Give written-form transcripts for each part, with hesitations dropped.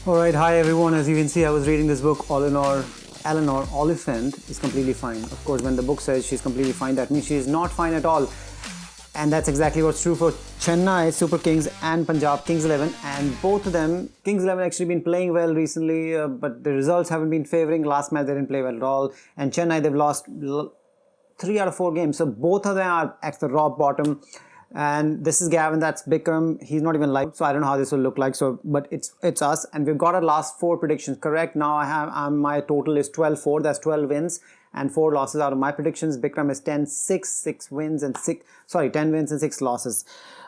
Alright, hi everyone. As you can see, I was reading this book, Eleanor Oliphant is completely fine. Of course, when the book says she's completely fine, that means she's not fine at all. And that's exactly what's true for Chennai Super Kings and Punjab Kings 11. And both of them, Kings 11 actually been playing well recently, but the results haven't been favoring. Last match they didn't play well at all. And Chennai, they've lost 3 out of 4 games. So both of them are at the rock bottom. And this is Gavin, that's Bikram. He's not even live, so I don't know how this will look like. So, but it's us, and we've got our last 4 predictions correct. Now I have my total is 12-4. That's 12 wins and 4 losses out of my predictions. Bikram is 10-6, 6 wins and 10 wins and 6 losses.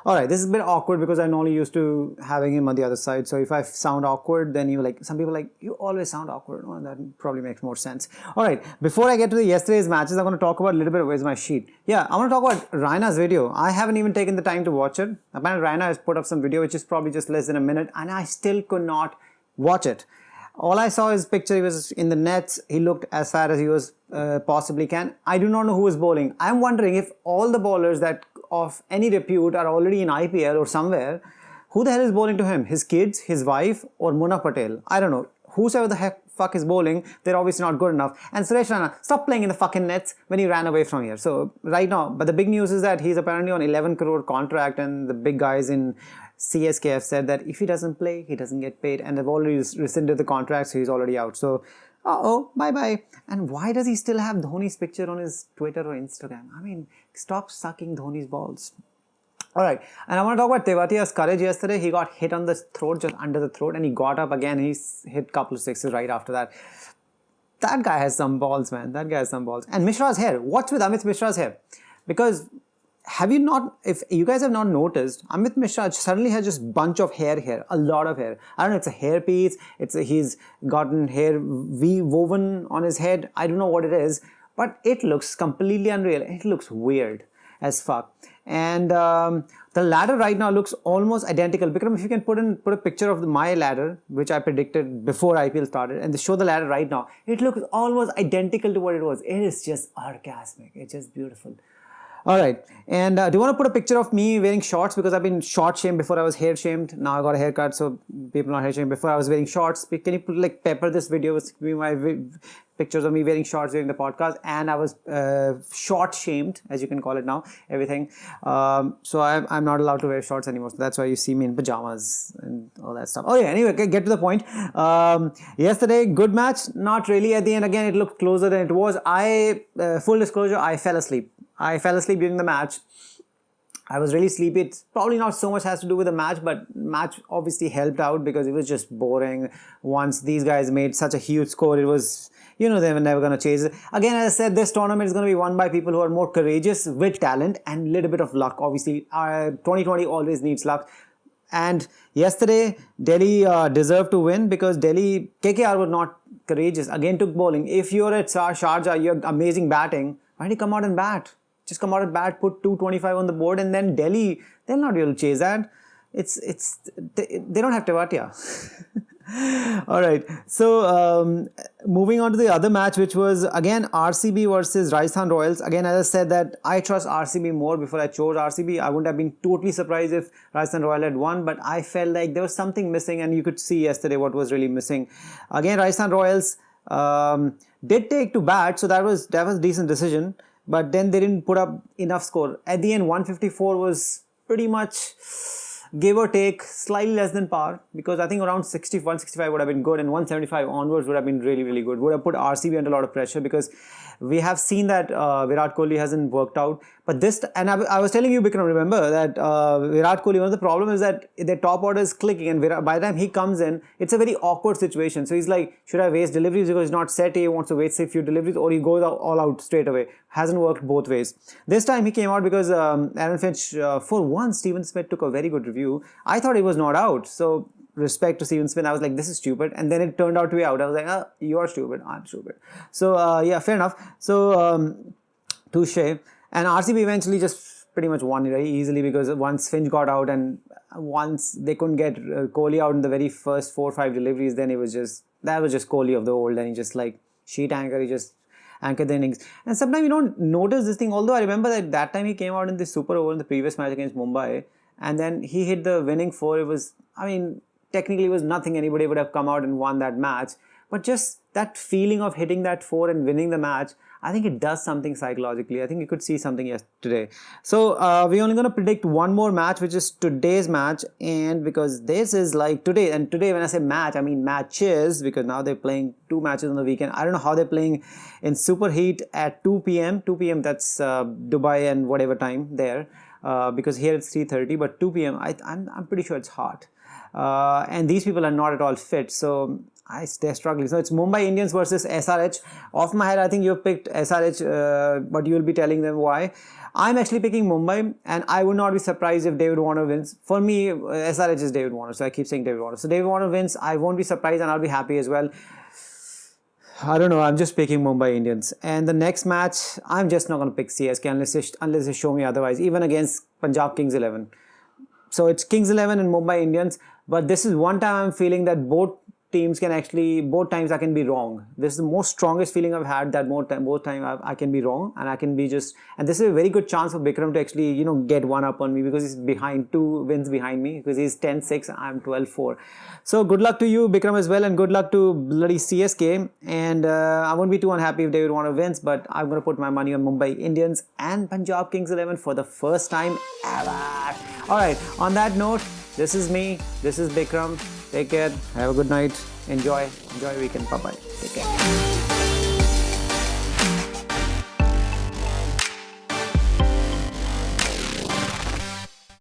All right, this is a bit awkward because I'm only used to having him on the other side. So if I sound awkward, then some people you always sound awkward. Well, that probably makes more sense. All right, before I get to the yesterday's matches, I'm going to talk about a little bit of where's my sheet. Yeah, I want to talk about Raina's video. I haven't even taken the time to watch it. Apparently, Raina has put up some video which is probably just less than a minute, and I still could not watch it. All I saw his picture, he was in the nets, he looked as fat as he was possibly can. I do not know who was bowling. I'm wondering if all the bowlers that of any repute are already in IPL or somewhere, who the hell is bowling to him? His kids, his wife, or Munaf Patel? I don't know. Whosoever the fuck is bowling, they're obviously not good enough. And Suresh Raina, stop playing in the fucking nets when he ran away from here. So right now, but the big news is that he's apparently on 11 crore contract, and the big guys in CSK have said that if he doesn't play, he doesn't get paid, and they've already rescinded the contract, so he's already out. So, bye-bye. And why does he still have Dhoni's picture on his Twitter or Instagram? I mean, stop sucking Dhoni's balls. All right, and I want to talk about Tewatia's courage yesterday. He got hit on the throat, just under the throat, and he got up again. He hit a couple of sixes right after that. That guy has some balls, man. That guy has some balls. And Mishra's hair. What's with Amit Mishra's hair? Because if you guys have not noticed, Amit Mishra suddenly has just bunch of hair here, a lot of hair. I don't know, it's a hair piece, he's gotten hair woven on his head. I don't know what it is, but it looks completely unreal. It looks weird as fuck. And the ladder right now looks almost identical. Bikram, if you can put a picture of my ladder, which I predicted before IPL started, and show the ladder right now, it looks almost identical to what it was. It is just orgasmic. It's just beautiful. All right, and do you want to put a picture of me wearing shorts? Because I've been short shamed before I was hair shamed. Now I got a haircut, so people are not hair shamed. Before I was wearing shorts. Can you put pepper this video with my pictures of me wearing shorts during the podcast? And I was short shamed, as you can call it now. Everything. So I'm not allowed to wear shorts anymore. So that's why you see me in pajamas and all that stuff. Oh yeah. Anyway, get to the point. Yesterday, good match. Not really. At the end, again, it looked closer than it was. Full disclosure, I fell asleep. During the match. I was really sleepy. It's probably not so much has to do with the match, but match obviously helped out because it was just boring. Once these guys made such a huge score, it was, they were never going to chase it. Again, as I said, this tournament is going to be won by people who are more courageous with talent and a little bit of luck. Obviously, 2020 always needs luck. And yesterday, Delhi deserved to win because KKR was not courageous. Again, took bowling. If you're at Sharjah, you're amazing batting. Why don't you come out and bat? Just come out and bat, put 225 on the board, and then Delhi, they'll not be able to chase that. They don't have Tewatia. All right. So moving on to the other match, which was again RCB versus Rajasthan Royals. Again, as I said that I trust RCB more before I chose RCB. I wouldn't have been totally surprised if Rajasthan Royals had won, but I felt like there was something missing, and you could see yesterday what was really missing. Again, Rajasthan Royals did take to bat, so that was a decent decision. But then they didn't put up enough score. At the end, 154 was pretty much, give or take, slightly less than par. Because I think around 60, 165 would have been good, and 175 onwards would have been really, really good. Would have put RCB under a lot of pressure because we have seen that Virat Kohli hasn't worked out. But and I was telling you, Bikram, remember that Virat Kohli, one of the problems is that the top order is clicking, and by the time he comes in, it's a very awkward situation. So he's like, should I waste deliveries because he's not set? He wants to waste a few deliveries, or he goes all out straight away. Hasn't worked both ways. This time he came out because Aaron Finch, for once, Stephen Smith took a very good review. I thought he was not out. So respect to Stephen Smith, I was like, this is stupid. And then it turned out to be out. I was like, you're stupid, I'm stupid. So yeah, fair enough. So touche. And RCB eventually just pretty much won very easily because once Finch got out and once they couldn't get Kohli out in the very first 4 or 5 deliveries, then that was just Kohli of the old, and he just sheet anchor, he just anchored the innings. And sometimes you don't notice this thing, although I remember that time he came out in the super over in the previous match against Mumbai, and then he hit the winning 4. It was, technically was nothing. Anybody would have come out and won that match. But just that feeling of hitting that 4 and winning the match, I think it does something psychologically. I think you could see something yesterday. So we're only going to predict one more match, which is today's match. And because this is like today, and today when I say match, I mean matches, because now they're playing 2 matches on the weekend. I don't know how they're playing in Super Heat at 2 p.m. 2 p.m. that's Dubai and whatever time there. Because here it's 3:30, but 2 p.m. I'm pretty sure it's hot. And these people are not at all fit. So they're struggling. So it's Mumbai Indians versus SRH. Off my head, I think you've picked SRH, but you'll be telling them why. I'm actually picking Mumbai, and I would not be surprised if David Warner wins. For me, SRH is David Warner, so I keep saying David Warner. So David Warner wins, I won't be surprised, and I'll be happy as well. I don't know, I'm just picking Mumbai Indians. And the next match, I'm just not going to pick CSK unless they show me otherwise, even against Punjab Kings 11. So it's Kings 11 and Mumbai Indians, but this is one time I'm feeling that both times I can be wrong. This is the most strongest feeling I've had, that both times I can be wrong, and I can be just, and this is a very good chance for Bikram to actually, get one up on me, because he's behind, 2 wins behind me, because he's 10-6, I'm 12-4. So good luck to you, Bikram, as well, and good luck to bloody CSK. And I won't be too unhappy if David Warner wins, but I'm going to put my money on Mumbai Indians and Punjab Kings 11 for the first time ever. Alright, on that note, this is me, this is Bikram. Take care, have a good night, enjoy your weekend, bye bye, take care.